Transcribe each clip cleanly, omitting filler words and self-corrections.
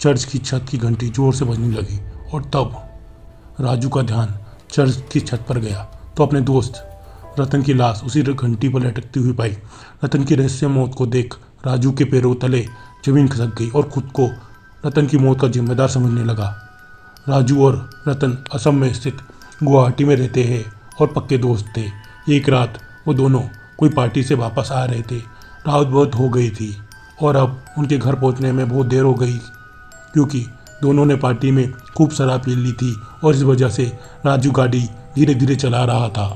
Church की छत की घंटी जोर से बजने लगी और तब राजू का ध्यान चर्च की छत पर गया तो अपने दोस्त रतन की लाश उसी घंटी पर लटकती हुई पाई। रतन की रहस्य मौत को देख राजू के पैरों तले जमीन खिसक गई और खुद को रतन की मौत का जिम्मेदार समझने लगा। राजू और रतन असम में स्थित गुवाहाटी में रहते हैं और पक्के दोस्त थे। एक रात वो दोनों कोई पार्टी से वापस आ रहे थे। रात बहुत हो गई थी और अब उनके घर पहुंचने में बहुत देर हो गई क्योंकि दोनों ने पार्टी में खूब शराब पी ली थी और इस वजह से राजू गाड़ी धीरे धीरे चला रहा था।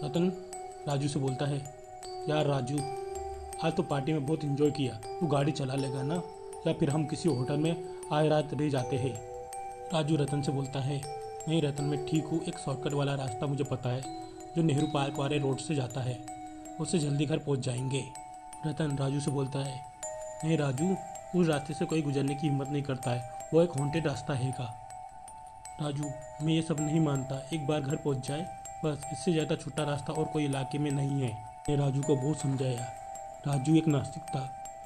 रतन राजू से बोलता है, यार राजू, आज तो पार्टी में बहुत एंजॉय किया, तू गाड़ी चला लेगा ना, या फिर हम किसी होटल में आज रात रह जाते हैं। राजू रतन से बोलता है, नहीं रतन, मैं ठीक हूँ, एक शॉर्टकट वाला रास्ता मुझे पता है जो नेहरू पार्क वाले रोड से जाता है, उससे जल्दी घर पहुँच जाएंगे। रतन राजू से बोलता है, नहीं राजू, उस रास्ते से कोई गुजरने की हिम्मत नहीं करता है, वो एक हॉन्टेड रास्ता हैगा। राजू, मैं ये सब नहीं मानता, एक बार घर पहुँच जाए बस, इससे ज़्यादा छोटा रास्ता और कोई इलाके में नहीं है। मैं राजू को बहुत समझाया। राजू एक नास्तिक था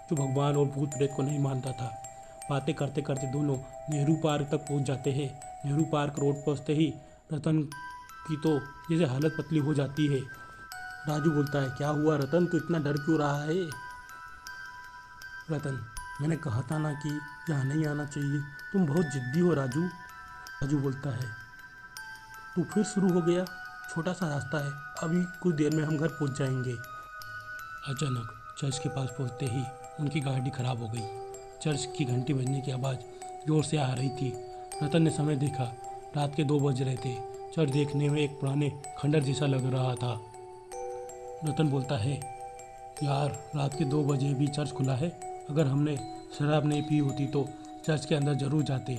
जो भगवान और भूत प्रेत को नहीं मानता था। बातें करते करते दोनों नेहरू पार्क तक पहुंच जाते हैं। नेहरू पार्क रोड पहुंचते ही रतन की तो जैसे हालत पतली हो जाती है। राजू बोलता है, क्या हुआ रतन, तू इतना डर क्यों रहा है? रतन, मैंने कहा था ना कि यहाँ नहीं आना चाहिए, तुम बहुत जिद्दी हो राजू। राजू बोलता है, तू फिर शुरू हो गया, छोटा सा रास्ता है, अभी कुछ देर में हम घर पहुंच जाएंगे। अचानक चर्च के पास पहुंचते ही उनकी गाड़ी खराब हो गई। चर्च की घंटी बजने की आवाज़ जोर से आ रही थी। रतन ने समय देखा, रात के 2 बज रहे थे। चर्च देखने में एक पुराने खंडर जैसा लग रहा था। रतन बोलता है, यार रात के 2 बजे भी चर्च खुला है, अगर हमने शराब नहीं पी होती तो चर्च के अंदर जरूर जाते।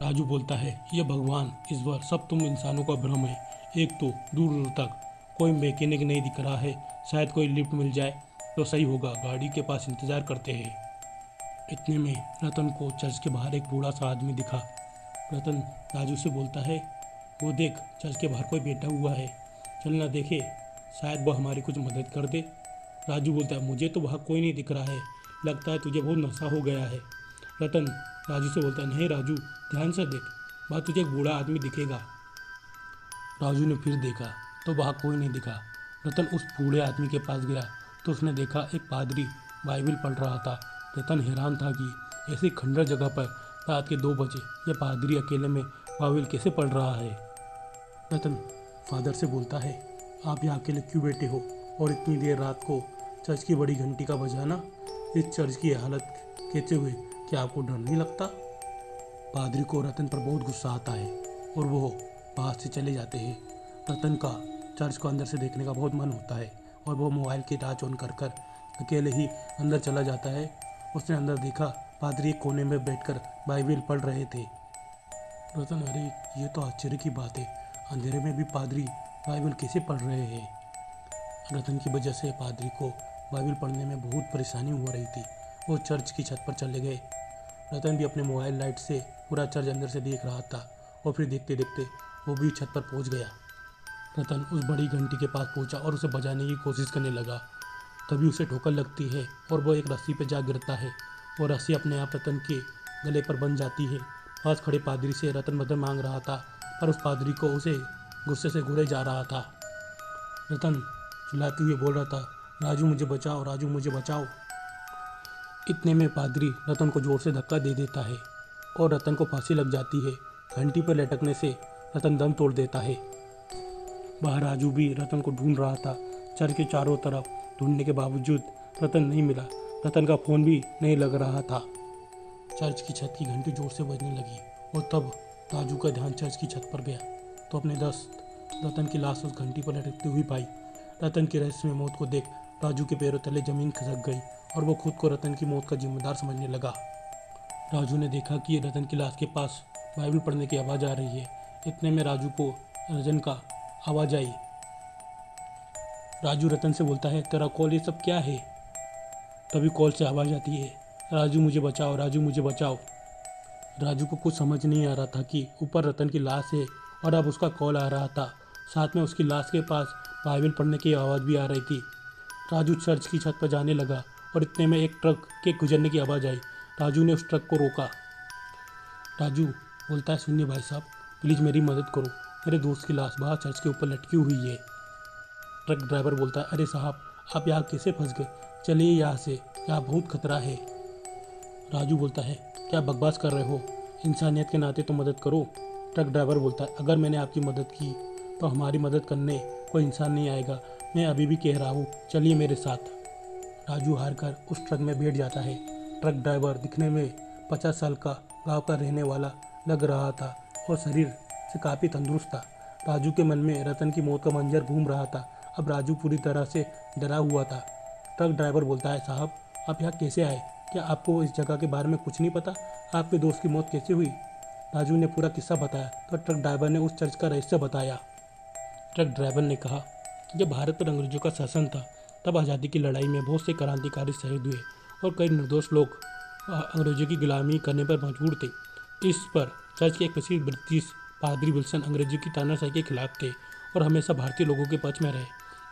राजू बोलता है, यह भगवान, ईश्वर, सब तुम इंसानों का भ्रम है। एक तो दूर दूर तक कोई मैकेनिक नहीं दिख रहा है, शायद कोई लिफ्ट मिल जाए तो सही होगा, गाड़ी के पास इंतज़ार करते हैं। इतने में रतन को चर्च के बाहर एक बूढ़ा सा आदमी दिखा। रतन राजू से बोलता है, वो देख, चर्च के बाहर कोई बैठा हुआ है, चलना देखे, शायद वो हमारी कुछ मदद कर दे। राजू बोलता है, मुझे तो वहाँ कोई नहीं दिख रहा है, लगता है तुझे बहुत नशा हो गया है। रतन राजू से बोलता है, नहीं राजू, ध्यान से देख, वहाँ तुझे एक बूढ़ा आदमी दिखेगा। राजू ने फिर देखा तो वहाँ कोई नहीं दिखा। रतन उस बूढ़े आदमी के पास गया तो उसने देखा एक पादरी बाइबल पढ़ रहा था। रतन हैरान था कि ऐसी खंडर जगह पर रात के 2 बजे यह पादरी अकेले में बाइबल कैसे पढ़ रहा है। रतन फादर से बोलता है, आप यहाँ अकेले क्यों बैठे हो और इतनी देर रात को चर्च की बड़ी घंटी का बजाना, इस चर्च की हालत कहते हुए क्या आपको डर नहीं लगता? पादरी को रतन पर बहुत गुस्सा आता है और वो बाहर से चले जाते हैं। रतन का चर्च को अंदर से देखने का बहुत मन होता है और वो मोबाइल की टॉर्च ऑन कर कर अकेले ही अंदर चला जाता है। उसने अंदर देखा, पादरी एक कोने में बैठकर बाइबल पढ़ रहे थे। रतन, अरे ये तो आश्चर्य की बात है, अंधेरे में भी पादरी बाइबल कैसे पढ़ रहे हैं? रतन की वजह से पादरी को बाइबल पढ़ने में बहुत परेशानी हो रही थी। वो चर्च की छत पर चले गए। रतन भी अपने मोबाइल लाइट से पूरा चर्च अंदर से देख रहा था और फिर देखते देखते वो भी छत पर पहुंच गया। रतन उस बड़ी घंटी के पास पहुंचा और उसे बजाने की कोशिश करने लगा। तभी उसे ठोकर लगती है और वो एक रस्सी पर जा गिरता है और रस्सी अपने आप रतन के गले पर बंध जाती है। पास खड़े पादरी से रतन मदद मांग रहा था पर उस पादरी को उसे गुस्से से घूरे जा रहा था। रतन चिल्लाते हुए बोल रहा था, राजू मुझे बचाओ, राजू मुझे बचाओ। इतने में पादरी रतन को जोर से धक्का दे देता है और रतन को फांसी लग जाती है। घंटी पर लटकने से रतन दम तोड़ देता है। बाहर राजू भी रतन को ढूंढ रहा था। चर्च के चारों तरफ ढूंढने के बावजूद रतन नहीं मिला। रतन का फ़ोन भी नहीं लग रहा था। चर्च की छत की घंटी जोर से बजने लगी और तब राजू का ध्यान चर्च की छत पर गया तो अपने दोस्त रतन की लाश उस घंटी पर लटकती हुई पाई। रतन की रहस्यमय मौत को देख राजू के पैरों तले जमीन खिसक गई और वो खुद को रतन की मौत का जिम्मेदार समझने लगा। राजू ने देखा कि रतन की लाश के पास बाइबल पढ़ने की आवाज़ आ रही है। इतने में राजू को रतन का आवाज़ आई। राजू रतन से बोलता है, तेरा कॉल ये सब क्या है? तभी कॉल से आवाज़ आती है, राजू मुझे बचाओ, राजू मुझे बचाओ। राजू को कुछ समझ नहीं आ रहा था कि ऊपर रतन की लाश है और अब उसका कॉल आ रहा था। साथ में उसकी लाश के पास बाइबल पढ़ने की आवाज़ भी आ रही थी। राजू चर्च की छत पर जाने लगा और इतने में एक ट्रक के गुजरने की आवाज़ आई। राजू ने उस ट्रक को रोका। राजू बोलता है, सुनिए भाई साहब, प्लीज़ मेरी मदद करो, मेरे दोस्त की लाश बाहर चर्च के ऊपर लटकी हुई है। ट्रक ड्राइवर बोलता है, अरे साहब, आप यहाँ कैसे फंस गए? चलिए यहाँ से, यहाँ बहुत खतरा है। राजू बोलता है, क्या बकवास कर रहे हो? इंसानियत के नाते तो मदद करो। ट्रक ड्राइवर बोलता है, अगर मैंने आपकी मदद की तो हमारी मदद करने कोई इंसान नहीं आएगा। मैं अभी भी कह रहा हूँ, चलिए मेरे साथ। राजू हार कर उस ट्रक में बैठ जाता है। ट्रक ड्राइवर दिखने में 50 साल का गांव का रहने वाला लग रहा था और शरीर से काफ़ी तंदुरुस्त था। राजू के मन में रतन की मौत का मंजर घूम रहा था। अब राजू पूरी तरह से डरा हुआ था। ट्रक ड्राइवर बोलता है, साहब आप यहाँ कैसे आए? क्या आपको इस जगह के बारे में कुछ नहीं पता? आपके दोस्त की मौत कैसे हुई? राजू ने पूरा किस्सा बताया तो ट्रक ड्राइवर ने उस चर्च का रहस्य बताया। ट्रक ड्राइवर ने कहा, जब भारत पर अंग्रेजों का शासन था तब आज़ादी की लड़ाई में बहुत से क्रांतिकारी शहीद हुए और कई निर्दोष लोग अंग्रेजों की गुलामी करने पर मजबूर थे। इस पर चर्च के एक प्रसिद्ध ब्रिटिश पादरी विल्सन अंग्रेजों की तानाशाही के खिलाफ थे और हमेशा भारतीय लोगों के पक्ष में रहे।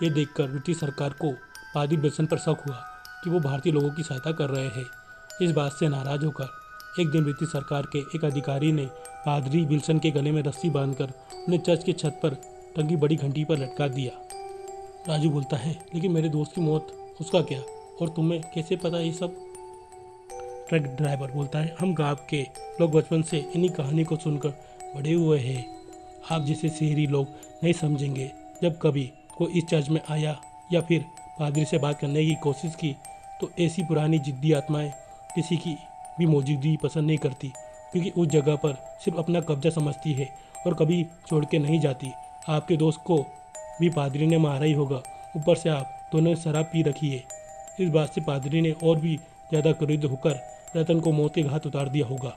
ये देखकर ब्रिटिश सरकार को पादरी विल्सन पर शक हुआ कि वो भारतीय लोगों की सहायता कर रहे हैं। इस बात से नाराज होकर एक दिन ब्रिटिश सरकार के एक अधिकारी ने पादरी विल्सन के गले में रस्सी बांधकर उन्हें चर्च की छत पर टंगी बड़ी घंटी पर लटका दिया। राजू बोलता है, लेकिन मेरे दोस्त की मौत, उसका क्या? और तुम्हें कैसे पता ये सब? ट्रक ड्राइवर बोलता है, हम गांव के लोग बचपन से इन्हीं कहानी को सुनकर बड़े हुए हैं। आप जैसे शहरी लोग नहीं समझेंगे। जब कभी कोई इस चर्च में आया या फिर पादरी से बात करने की कोशिश की तो ऐसी पुरानी जिद्दी आत्माएं किसी की भी मौजूदगी पसंद नहीं करती, क्योंकि उस जगह पर सिर्फ अपना कब्जा समझती है और कभी छोड़ के नहीं जाती। आपके दोस्त को भी पादरी ने मारा ही होगा, ऊपर से आप दोनों ने शराब पी रखी है। इस बात से पादरी ने और भी ज़्यादा क्रोधित होकर रतन को मौत के घाट उतार दिया होगा।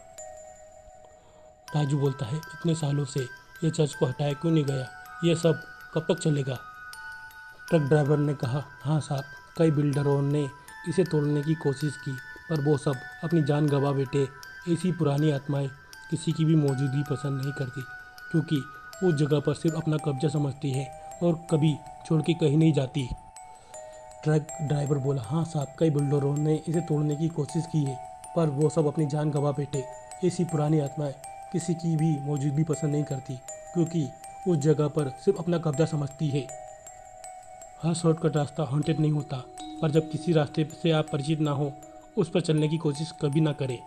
राजू बोलता है, इतने सालों से ये चर्च को हटाया क्यों नहीं गया? ये सब कब तक चलेगा? ट्रक ड्राइवर ने कहा, हाँ साहब, कई बिल्डरों ने इसे तोड़ने की कोशिश की पर वो सब अपनी जान गंवा बैठे। ऐसी पुरानी आत्माएं किसी की भी मौजूदगी पसंद नहीं करती, क्योंकि उस जगह पर सिर्फ अपना कब्जा समझती है और कभी छोड़ के कहीं नहीं जाती। ट्रक ड्राइवर बोला, हाँ साहब, कई बिल्डरों ने इसे तोड़ने की कोशिश की है पर वो सब अपनी जान गंवा बैठे। ऐसी पुरानी आत्माएं किसी की भी मौजूदगी पसंद नहीं करती, क्योंकि उस जगह पर सिर्फ अपना कब्जा समझती है। हर शॉर्टकट रास्ता हॉन्टेड नहीं होता, पर जब किसी रास्ते से आप परिचित ना हो उस पर चलने की कोशिश कभी ना करें।